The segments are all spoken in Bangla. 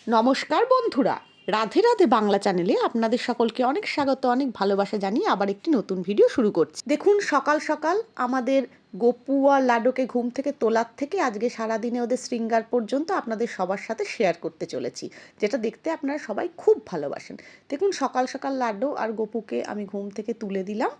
নমস্কার বন্ধুরা, রাধে রাধে বাংলা চ্যানেলে আপনাদের সকলকে অনেক স্বাগত, অনেক ভালোবাসা জানিয়ে আবার একটি নতুন ভিডিও শুরু করছি। দেখুন, সকাল সকাল আমাদের গপু আর লাডোকে ঘুম থেকে তোলার থেকে আজকে সারাদিনে ওদের শৃঙ্গার পর্যন্ত আপনাদের সবার সাথে শেয়ার করতে চলেছি, যেটা দেখতে আপনারা সবাই খুব ভালোবাসেন। দেখুন, সকাল সকাল লাডো আর গপুকে আমি ঘুম থেকে তুলে দিলাম।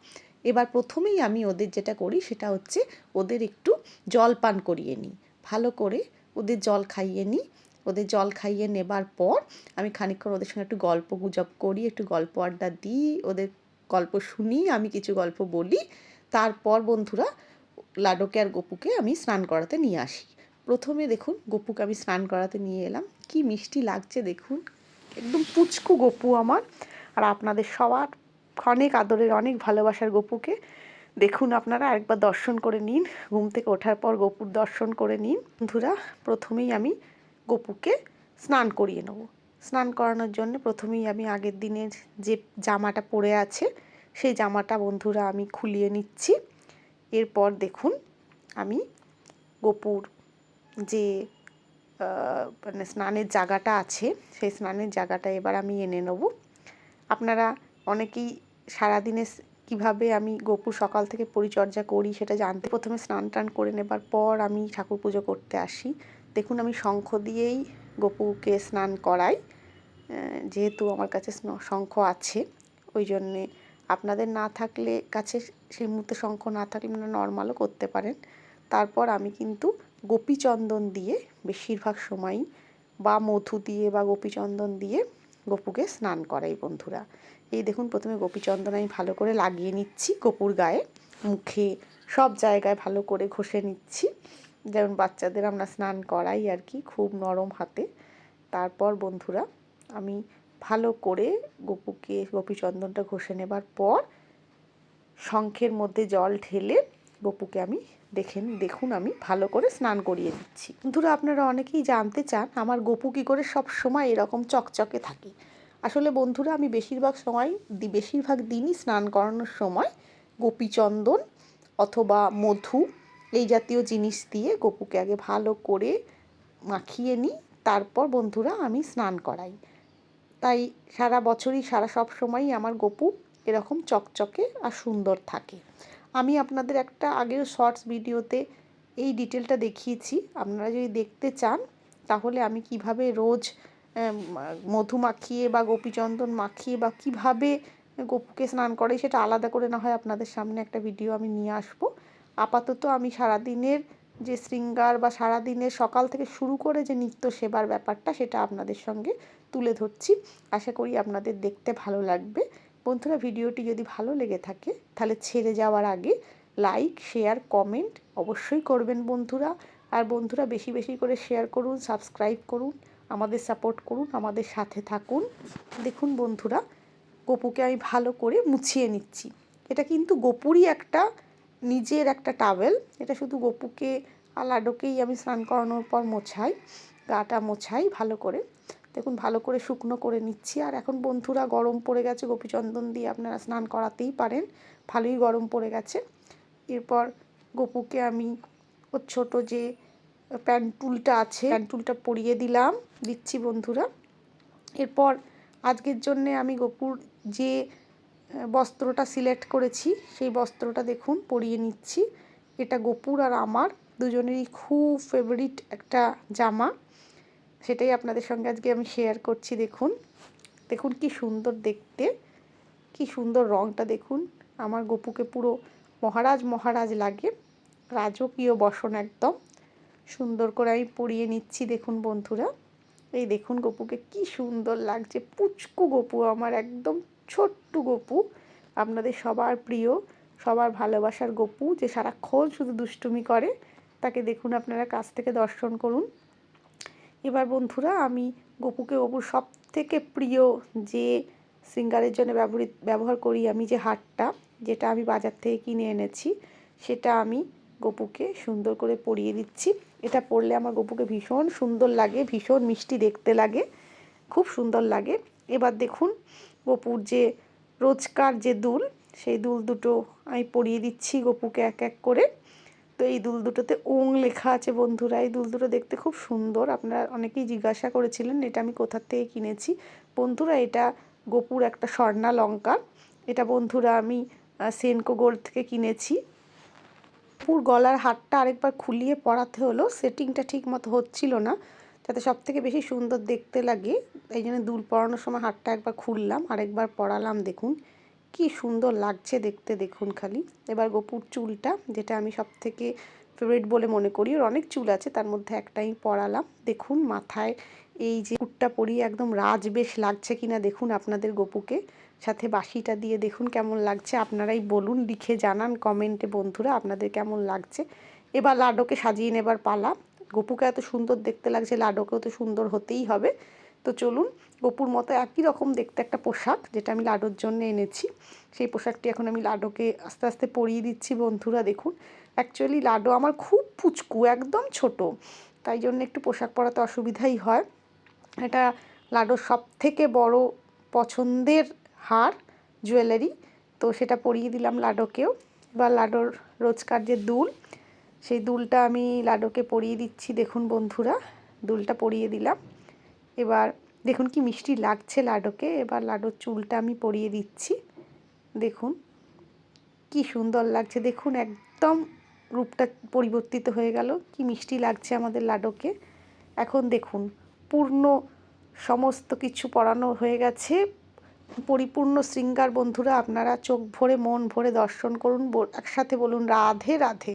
এবার প্রথমেই আমি ওদের যেটা করি সেটা হচ্ছে ওদের একটু জল পান করিয়ে নিই, ভালো করে ওদের জল খাইয়ে নিই। ওদের জল খাইয়ে নেবার পর আমি খানিকক্ষণ ওদের সঙ্গে একটু গল্প গুজব করি, একটু গল্প আড্ডা দিই, ওদের গল্প শুনি, আমি কিছু গল্প বলি। তারপর বন্ধুরা লাডোকে আর গপুকে আমি স্নান করাতে নিয়ে আসি। প্রথমে দেখুন, গপুকে আমি স্নান করাতে নিয়ে এলাম, কি মিষ্টি লাগছে দেখুন, একদম পুচকু গপু আমার। আর আপনাদের সবার অনেক আদরের, অনেক ভালোবাসার গপুকে দেখুন আপনারা একবার দর্শন করে নিন। ঘুম থেকে ওঠার পর গপুর দর্শন করে নিন। বন্ধুরা, প্রথমেই আমি গপুকে স্নান করিয়ে নেব। স্নান করানোর জন্য প্রথমেই আমি আগের দিনের যে জামাটা পরে আছে সেই জামাটা বন্ধুরা আমি খুলিয়ে নিচ্ছি। এরপর দেখুন, আমি গপুর যে মানে স্নানের জায়গাটা আছে সেই স্নানের জায়গাটা এবার আমি এনে নেব। আপনারা অনেকেই সারাদিনে কিভাবে আমি গপুর সকাল থেকে পরিচর্যা করি সেটা জানতে প্রথমে স্নান টান করে নেবার পর আমি ঠাকুর পুজো করতে আসি। দেখুন, আমি শঙ্খ দিয়েই গপুকে স্নান করাই, যেহেতু আমার কাছে শঙ্খ আছে ওই জন্যে। আপনাদের না থাকলে কাছে সেই মুহূর্তে শঙ্খ না থাকলে আপনারা নর্মালও করতে পারেন। তারপর আমি কিন্তু গোপীচন্দন দিয়ে বেশিরভাগ সময়ই, বা মধু দিয়ে বা গোপীচন্দন দিয়ে গপুকে স্নান করাই বন্ধুরা। এই দেখুন, প্রথমে গোপীচন্দন আমি ভালো করে লাগিয়ে নিচ্ছি গপুর গায়ে, মুখে, সব জায়গায় ভালো করে ঘষে নিচ্ছি, যেমন বাচ্চাদের আমরা স্নান করাই আর কি, খুব নরম হাতে। তারপর বন্ধুরা আমি ভালো করে গপুকে গোপীচন্দনটা ঘষে নেবার পর শঙ্খের মধ্যে জল ঢেলে গপুকে আমি দেখুন আমি ভালো করে স্নান করিয়ে দিচ্ছি। বন্ধুরা, আপনারা অনেকেই জানতে চান আমার গপু কী করে সব সময় এরকম চকচকে থাকে। আসলে বন্ধুরা, আমি বেশিরভাগ দিনই স্নান করানোর সময় গোপীচন্দন অথবা মধু এই জাতীয় জিনিস দিয়ে গপুকে আগে ভালো করে মাখিয়ে নিই, তারপর বন্ধুরা আমি স্নান করাই। তাই সারা বছরই সব সময়ই আমার গপু এরকম চকচকে আর সুন্দর থাকে। আমি আপনাদের একটা আগের শর্টস ভিডিওতে এই ডিটেলটা দেখিয়েছি, আপনারা যদি দেখতে চান তাহলে আমি কিভাবে রোজ মধু মাখিয়ে বা গোপীচন্দন মাখিয়ে বা কিভাবে গপুকে স্নান করে সেটা আলাদা করে না হয় আপনাদের সামনে একটা ভিডিও আমি নিয়ে আসবো। আপাতত আমি সারাদিনের যে শৃঙ্গার বা সারাদিনের সকাল থেকে শুরু করে যে নিত্য সেবার ব্যাপারটা সেটা আপনাদের সঙ্গে তুলে ধরছি। আশা করি আপনাদের দেখতে ভালো লাগবে। বন্ধুরা, ভিডিওটি যদি ভালো লেগে থাকে তাহলে ছেড়ে যাওয়ার আগে লাইক, শেয়ার, কমেন্ট অবশ্যই করবেন বন্ধুরা। আর বন্ধুরা, বেশি বেশি করে শেয়ার করুন, সাবস্ক্রাইব করুন, আমাদের সাপোর্ট করুন, আমাদের সাথে থাকুন। দেখুন বন্ধুরা, গপুকে আমি ভালো করে মুছিয়ে নিচ্ছি। এটা কিন্তু গপুরই একটা নিজের একটা টাওয়েল, এটা শুধু গপুকে আর লাডোকেই আমি স্নান করানোর পর মোছাই, গাটা মোছাই ভালো করে। দেখুন, ভালো করে শুকনো করে নিচ্ছি। আর এখন বন্ধুরা গরম পড়ে গেছে, গোপীচন্দন দিয়ে আপনারা স্নান করাতেই পারেন, ভালোই গরম পড়ে গেছে। এরপর গপুকে আমি ওর ছোটো যে প্যান্টুলটা আছে প্যান্টুলটা পরিয়ে দিচ্ছি বন্ধুরা। এরপর আজকের জন্যে আমি গপুর যে বস্ত্রটা সিলেক্ট করেছি সেই বস্ত্রটা দেখুন পরিয়ে নিচ্ছি। এটা গপুর আর আমার দুজনেরই খুব ফেভারিট একটা জামা, সেটাই আপনাদের সঙ্গে আজকে আমি শেয়ার করছি। দেখুন দেখুন কি সুন্দর দেখতে, কি সুন্দর রঙটা দেখুন। আমার গপুকে পুরো মহারাজ লাগে, রাজকীয় বসন একদম সুন্দর করে আমি পরিয়ে নিচ্ছি। দেখুন বন্ধুরা, এই দেখুন গপুকে কি সুন্দর লাগছে, পুচকু গপু আমার, একদম ছোট্ট গপু, আপনাদের সবার প্রিয়, সবার ভালোবাসার গপু, যে সারাক্ষণ শুধু দুষ্টুমি করে, তাকে দেখুন আপনারা কাছ থেকে দর্শন করুন। এবার বন্ধুরা আমি গপুকে গপুর সব থেকে প্রিয় যে শৃঙ্গারের জন্য ব্যবহার করি আমি যে হারটা, যেটা আমি বাজার থেকে কিনে এনেছি, সেটা আমি গপুকে সুন্দর করে পরিয়ে দিচ্ছি। এটা পরলে আমার গপুকে ভীষণ সুন্দর লাগে, ভীষণ মিষ্টি দেখতে লাগে, খুব সুন্দর লাগে। এবার দেখুন গপুর যে রোজকার যে দুল, সেই দুল দুটো আমি পরিয়ে দিচ্ছি গপুকে এক এক করে। তো এই দুল দুটোতে ওং লেখা আছে বন্ধুরা। এই দুল দুটো দেখতে খুব সুন্দর। আপনারা অনেকেই জিজ্ঞাসা করেছিলেন এটা আমি কোথা থেকে কিনেছি। বন্ধুরা এটা গোপুর একটা স্বর্ণালঙ্কার। এটা বন্ধুরা আমি সেনকো গোল্ড থেকে কিনেছি। গোপুর গলার হারটা আরেকবার খুলিয়ে পরাতে হলো, সেটিংটা ঠিক মতো হচ্ছিল না, যাতে সব থেকে বেশি সুন্দর দেখতে লাগে। এই জন্য দুল পরানোর সময় হারটা একবার খুললাম, আরেকবার পরালাম। দেখুন কি সুন্দর লাগছে দেখতে, দেখুন খালি। এবার গোপুর চুলটা, যেটা আমি সব থেকে ফেভারিট বলে মনে করি, ওর অনেক চুল আছে তার মধ্যে একটাই পরালাম। দেখুন মাথায় এই যে কুটটা পরিয়ে একদম রাজবেশ লাগছে কিনা দেখুন আপনাদের গোপুকে। সাথে বাঁশিটা দিয়ে দেখুন কেমন লাগছে, আপনারাই বলুন, লিখে জানান কমেন্টে বন্ধুরা আপনাদের কেমন লাগছে। এবার লাডোকে সাজিয়ে নেবার পালা। গোপুকে এত সুন্দর দেখতে লাগছে, লাডোকেও তো সুন্দর হতেই হবে। তো চলুন, গোপুর মতো একই রকম দেখতে একটা পোশাক, যেটা আমি লাডোর জন্য এনেছি, সেই পোশাকটি এখন আমি লাডোকে আস্তে আস্তে পরিয়ে দিচ্ছি বন্ধুরা। দেখুন অ্যাকচুয়ালি লাডো আমার খুব পুচকু, একদম ছোট, তাই জন্য একটু পোশাক পরাতে অসুবিধাই হয়। এটা লাডোর সব থেকে বড় পছন্দের হার, জুয়েলারি, তো সেটা পরিয়ে দিলাম লাডোকেও। এবার লাডোর রোজকার যে দুল, সেই দুলটা আমি লাডোকে পরিয়ে দিচ্ছি। দেখুন বন্ধুরা দুলটা পরিয়ে দিলাম। এবার দেখুন কি মিষ্টি লাগছে লাডোকে। এবার লাডোর চুলটা আমি পরিয়ে দিচ্ছি। দেখুন কি সুন্দর লাগছে, দেখুন একদম রূপটা পরিবর্তিত হয়ে গেল, কি মিষ্টি লাগছে আমাদের লাডোকে। এখন দেখুন পূর্ণ সমস্ত কিছু পরানো হয়ে গেছে, পরিপূর্ণ শৃঙ্গার। বন্ধুরা আপনারা চোখ ভরে মন ভরে দর্শন করুন, একসাথে বলুন রাধে রাধে।